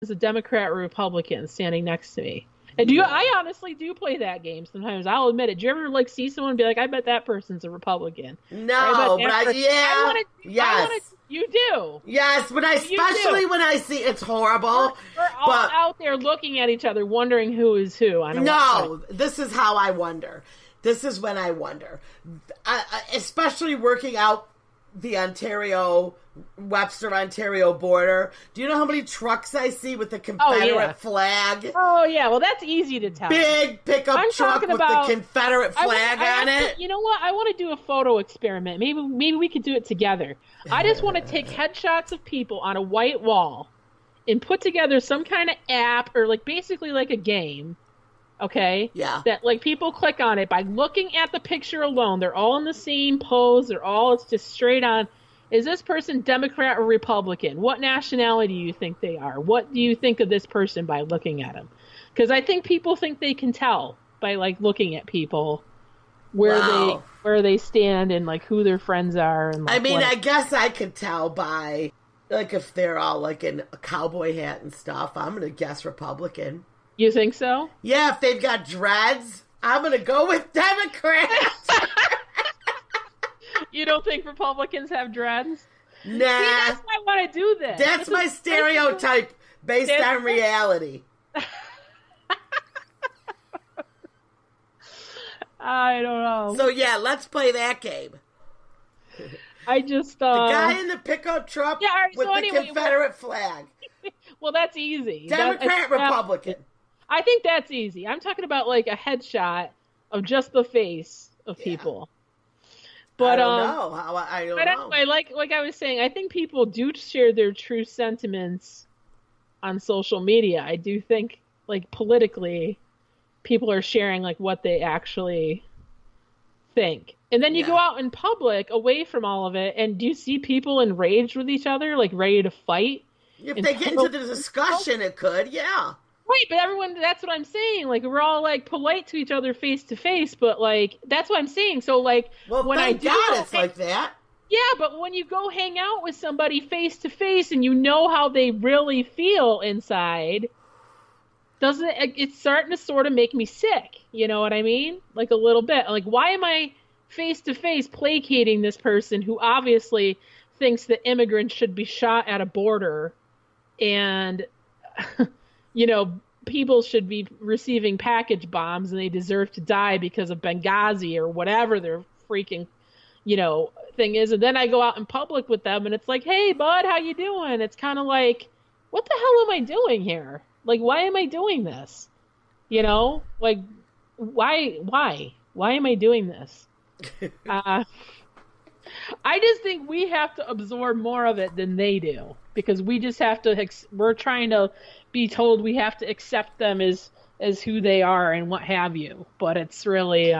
is a Democrat or Republican standing next to me. And I honestly do play that game sometimes. I'll admit it. Do you ever like see someone and be like, I bet that person's a Republican? No, but yes. You do. Yes, but especially when I see it's horrible. We're all out there looking at each other, wondering who is who. This is how I wonder. This is when I wonder. Especially working out the Webster, Ontario border. Do you know how many trucks I see with the Confederate flag? Oh, yeah. Well, that's easy to tell. Big pickup truck with the Confederate flag on it. You know what? I want to do a photo experiment. Maybe we could do it together. I just want to take headshots of people on a white wall and put together some kind of app or basically like a game. Okay? Yeah. That people click on it by looking at the picture alone. They're all in the same pose. It's just straight on. Is this person Democrat or Republican? What nationality do you think they are? What do you think of this person by looking at them? Because I think people think they can tell by looking at people where they stand and who their friends are. And I guess I could tell by if they're all in a cowboy hat and stuff. I'm gonna guess Republican. You think so? Yeah, if they've got dreads, I'm gonna go with Democrats. You don't think Republicans have dreads? Nah. See, that's why I want to do this. That's my stereotype based on reality. I don't know. So yeah, let's play that game. I just the guy in the pickup truck with the Confederate flag. Well, that's easy. Democrat, Republican. I think that's easy. I'm talking about a headshot of just the face of people. But, I don't know. Anyway, like I was saying, I think people do share their true sentiments on social media. I do think, politically, people are sharing, what they actually think. And then you go out in public, away from all of it, and do you see people enraged with each other, ready to fight? If they get into the discussion, it could, yeah. Right, but everyone, that's what I'm saying. We're all, polite to each other face to face, but, that's what I'm saying. So, when I do it's like that. Yeah, but when you go hang out with somebody face to face and you know how they really feel inside, it's starting to sort of make me sick. You know what I mean? A little bit. Why am I face to face placating this person who obviously thinks that immigrants should be shot at a border and... people should be receiving package bombs and they deserve to die because of Benghazi or whatever their freaking, thing is. And then I go out in public with them and it's hey, bud, how you doing? It's kind of what the hell am I doing here? Why am I doing this? Why am I doing this? I just think we have to absorb more of it than they do because we just have to, we're trying to be told we have to accept them as who they are and what have you, but it's really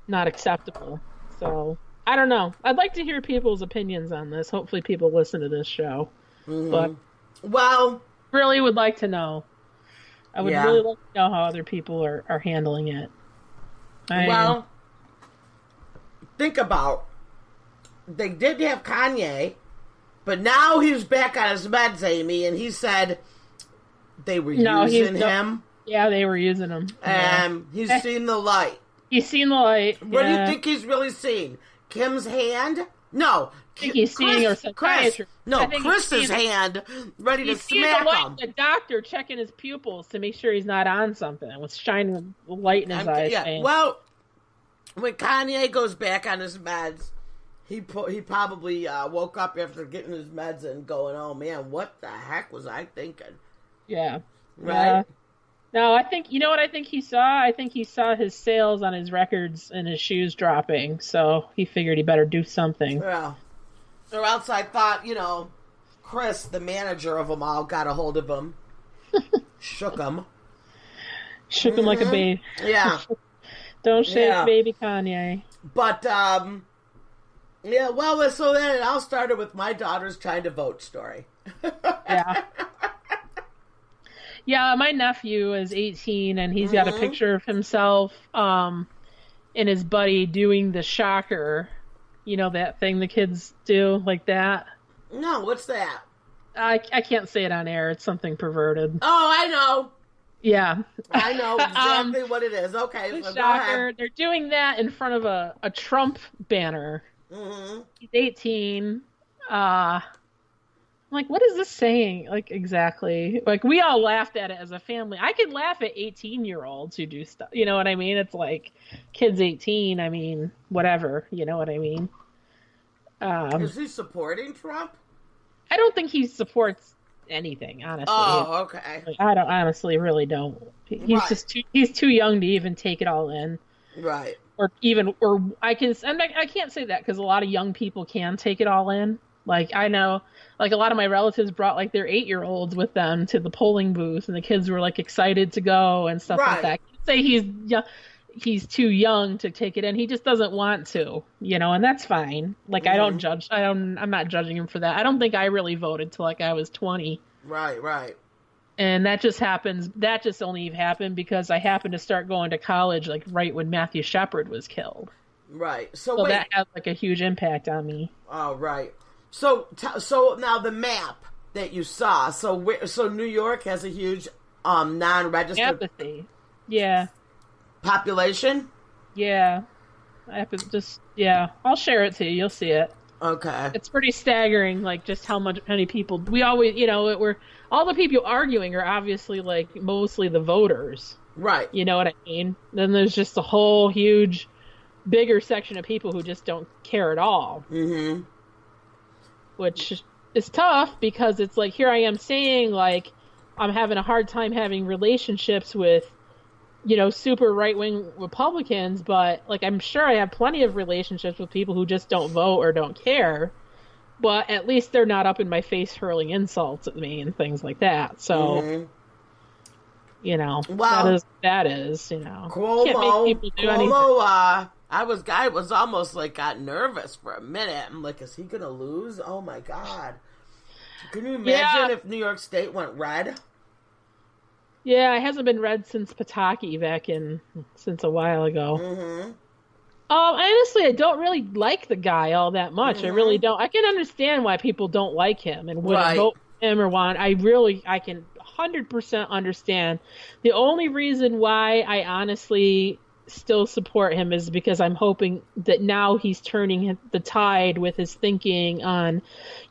not acceptable. So I don't know. I'd like to hear people's opinions on this. Hopefully people listen to this show. Mm-hmm. But really would like to know. I would really like to know how other people are handling it. Think about, they did have Kanye, but now he's back on his meds, Amy, and he said they were using him. Yeah, they were using him. He's seen the light. He's seen the light. What do you think he's really seen? Kim's hand? No. I think he's seeing her psychiatrist. Chris's hand ready to smack him. The doctor checking his pupils to make sure he's not on something with shining light in his eyes. Yeah. Well, when Kanye goes back on his meds, he probably woke up after getting his meds and going, oh man, what the heck was I thinking? Yeah. Right? No, I think, you know what I think he saw? I think he saw his sales on his records and his shoes dropping, so he figured he better do something. Yeah. Or else I thought, Chris, the manager of them all, got a hold of him. Shook him. Shook him like a baby. Yeah. Don't shake baby Kanye. But, so then it all started with my daughter's trying to vote story. Yeah. Yeah, my nephew is 18, and he's got a picture of himself and his buddy doing the shocker. You know that thing the kids do like that? No, what's that? I can't say it on air. It's something perverted. Oh, I know. Yeah. I know exactly what it is. Okay, so go ahead. They're doing that in front of a Trump banner. Mm-hmm. He's 18. I'm like, what is this saying? Like, exactly. Like, we all laughed at it as a family. I could laugh at 18-year-olds who do stuff. You know what I mean? It's like, kids 18, I mean, whatever. You know what I mean? Is he supporting Trump? I don't think he supports anything, honestly. Oh, okay. Like, I don't honestly really don't. He's Right. just he's too young to even take it all in. Right. Or I can't say that because a lot of young people can take it all in. Like, I know, like, a lot of my relatives brought like their 8-year-olds with them to the polling booth, and the kids were like excited to go and stuff like that. I can't say he's too young to take it in. He just doesn't want to, and that's fine. Like, I don't judge. I'm not judging him for that. I don't think I really voted till like I was 20. Right. And that just only happened because I happened to start going to college like right when Matthew Shepard was killed. Right. So wait. that had like a huge impact on me. Oh, right. So now the map that you saw. So New York has a huge non-registered Apathy. Yeah. population. Yeah. I'll share it to you. You'll see it. Okay. It's pretty staggering, like just many people. We always, we're all the people arguing are obviously like mostly the voters. Right. You know what I mean? Then there's just a whole huge, bigger section of people who just don't care at all. Mm-hmm. Which is tough because it's like, here I am saying like I'm having a hard time having relationships with, super right-wing Republicans, but like I'm sure I have plenty of relationships with people who just don't vote or don't care. But at least they're not up in my face hurling insults at me and things like that. So, well, that is, Can't Cuomo, make people do anything. I was almost like got nervous for a minute. I'm like, is he gonna lose? Oh my God! Can you imagine if New York State went red? Yeah, it hasn't been red since Pataki since a while ago. Mm-hmm. Honestly, I don't really like the guy all that much. Mm-hmm. I really don't. I can understand why people don't like him and wouldn't vote for him or want. I can 100% understand. The only reason why I honestly still support him is because I'm hoping that now he's turning the tide with his thinking on,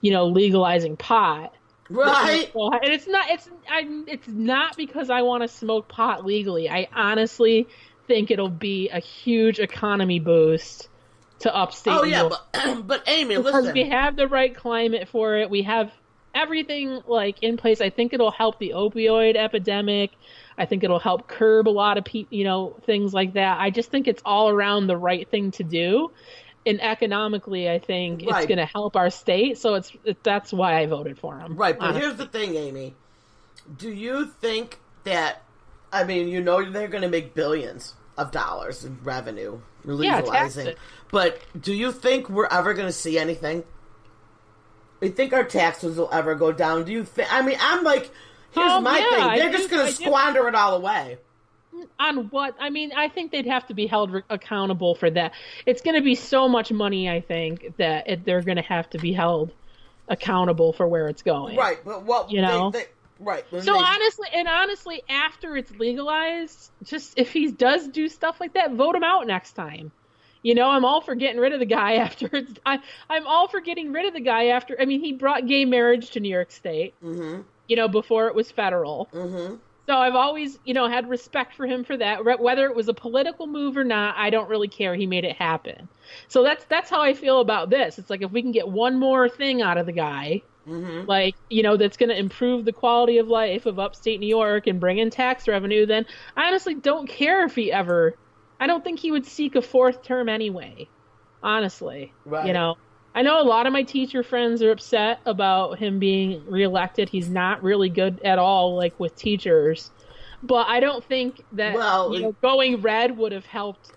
legalizing pot. Right. And it's not because I want to smoke pot legally. I honestly think it'll be a huge economy boost to upstate New York. But Amy, because listen. we have the right climate for it. We have everything like in place. I think it'll help the opioid epidemic. I think it'll help curb a lot of things like that. I just think it's all around the right thing to do. And economically, I think it's going to help our state. So that's why I voted for him. Right, but here's the thing, Amy. Do you think that, they're going to make billions of dollars in revenue legalizing. Yeah, but do you think we're ever going to see anything? Do you think our taxes will ever go down? Do you think? I'm like, here's my thing. They're just going to squander it all away. On what? I think they'd have to be held accountable for that. It's going to be so much money, I think, that they're going to have to be held accountable for where it's going. Right, but what, right. So honestly, after it's legalized, just if he does do stuff like that, vote him out next time. I'm all for getting rid of the guy after it's. I'm all for getting rid of the guy after. He brought gay marriage to New York State. Mm-hmm. Before it was federal. Mm-hmm. So I've always, had respect for him for that. Whether it was a political move or not, I don't really care. He made it happen. So that's how I feel about this. It's like if we can get one more thing out of the guy, mm-hmm. That's going to improve the quality of life of upstate New York and bring in tax revenue, then I honestly don't care if he ever. I don't think he would seek a fourth term anyway. Honestly, right. I know a lot of my teacher friends are upset about him being reelected. He's not really good at all, like with teachers. But I don't think that going red would have helped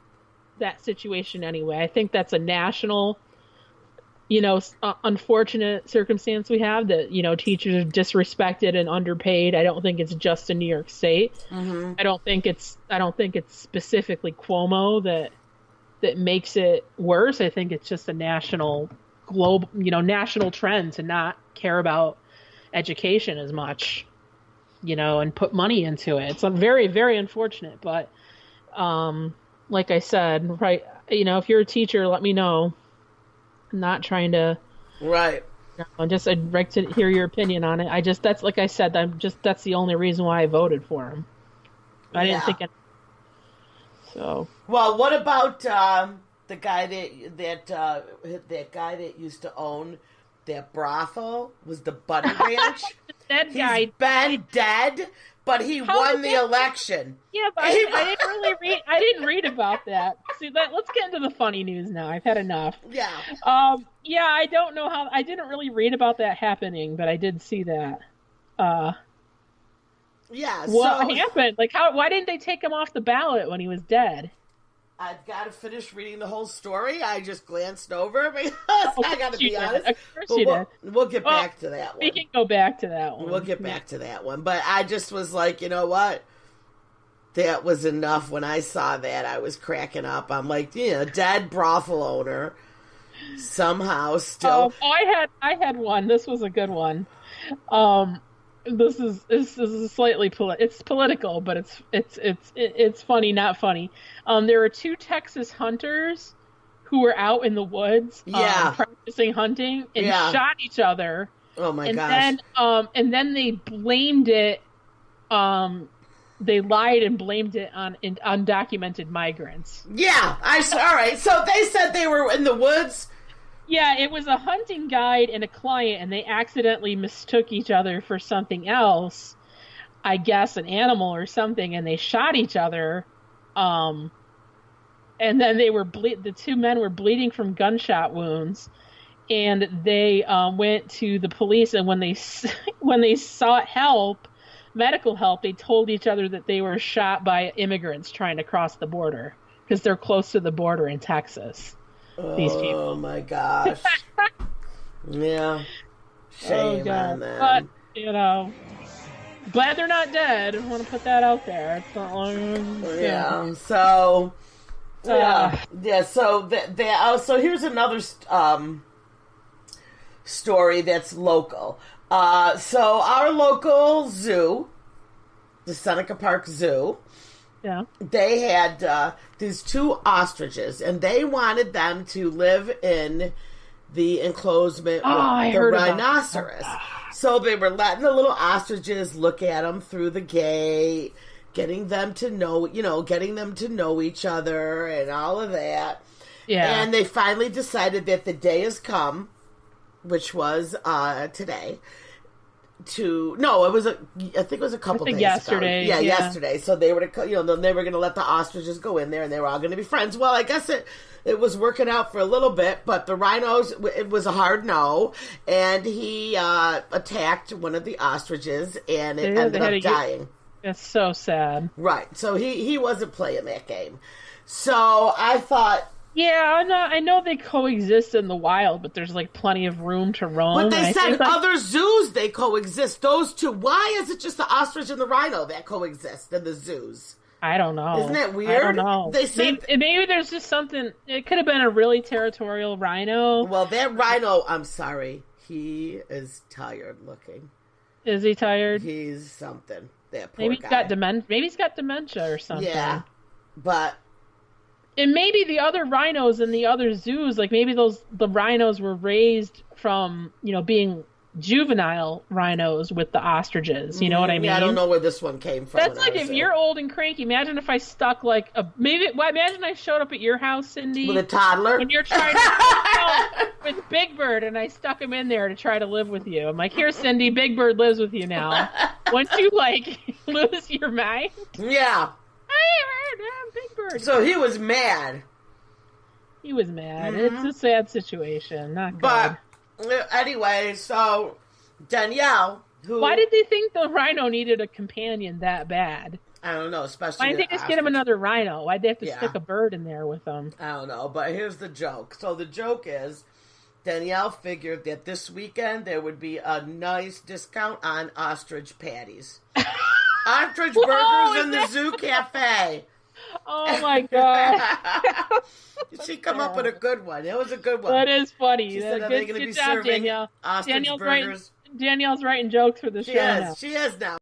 that situation anyway. I think that's a national, unfortunate circumstance we have that, teachers are disrespected and underpaid. I don't think it's just in New York State. Mm-hmm. I don't think it's specifically Cuomo that makes it worse. I think it's just a national national trend to not care about education as much, and put money into it. It's very, very unfortunate, but like I said, right, if you're a teacher, let me know. I'm not trying to, right. I'd like to hear your opinion on it. That's like I said, that's the only reason why I voted for him. I didn't think it. So. Well, what about the guy that guy that used to own that brothel? Was the Buddy Ranch? That guy. He's been dead, but he won the election. Yeah, but I didn't read about that. See, let's get into the funny news now. I've had enough. Yeah. Yeah, I don't know how. I didn't really read about that happening, but I did see that. Yeah. What happened? Like, why didn't they take him off the ballot when he was dead? I've got to finish reading the whole story. I just glanced over because I got to be honest. Of course you did. We'll get back to that one. We can go back to that one. We'll get back to that one. But I just was like, you know what? That was enough. When I saw that, I was cracking up. I'm like, dead brothel owner somehow still. I had one. This was a good one. This is slightly it's political, but it's funny, not funny. There were two Texas hunters who were out in the woods, practicing hunting, and shot each other. Oh my gosh! And then they blamed it. They lied and blamed it on undocumented migrants. Yeah, all right. So they said they were in the woods. Yeah, it was a hunting guide and a client, and they accidentally mistook each other for something else. I guess an animal or something, and they shot each other. And then they were the two men were bleeding from gunshot wounds, and they went to the police. And when they sought help, medical help, they told each other that they were shot by immigrants trying to cross the border because they're close to the border in Texas. These people. Oh my gosh. Yeah. Shame on them. But, glad they're not dead. I want to put that out there. It's not long. Yeah. So, so here's another story that's local. So our local zoo, the Seneca Park Zoo, they had these two ostriches, and they wanted them to live in the enclosement with the rhinoceros. So they were letting the little ostriches look at them through the gate, getting them to know each other and all of that. Yeah. And they finally decided that the day has come, which was today. I think it was a couple days yesterday. Ago. Yeah, yesterday. So they were they were going to let the ostriches go in there, and they were all going to be friends. Well, I guess it was working out for a little bit, but the rhinos, it was a hard no, and he attacked one of the ostriches, and it ended up dying. That's so sad. Right. So he wasn't playing that game. So I thought. Yeah, I know they coexist in the wild, but there's like plenty of room to roam. But they said other zoos they coexist. Those two. Why is it just the ostrich and the rhino that coexist in the zoos? I don't know. Isn't that weird? I don't know. They said maybe there's just something. It could have been a really territorial rhino. Well, that rhino. I'm sorry. He is tired looking. Is he tired? He's something. That poor maybe guy. Maybe he's got dementia or something. Yeah, but. And maybe the other rhinos in the other zoos, like maybe the rhinos were raised from, being juvenile rhinos with the ostriches. You know what I mean? Yeah, I don't know where this one came from. That's like if you're old and cranky. Imagine if I stuck imagine I showed up at your house, Cindy, with a toddler, and you're trying to with Big Bird, and I stuck him in there to try to live with you. I'm like, here, Cindy, Big Bird lives with you now. Once you lose your mind, yeah. Big Bird. So he was mad. He was mad. Mm-hmm. It's a sad situation. Not good. But anyway, so Danielle, why did they think the rhino needed a companion that bad? I don't know. Especially why didn't they just get him another rhino? Why'd they have to stick a bird in there with them? I don't know. But here's the joke. So the joke is, Danielle figured that this weekend there would be a nice discount on ostrich patties. Ostrich burgers in the zoo cafe. Oh my god! She come up with a good one. It was a good one. That is funny. She said, "Are they going to be serving Danielle. ostrich burgers?" Danielle's writing jokes for the show now. She is now.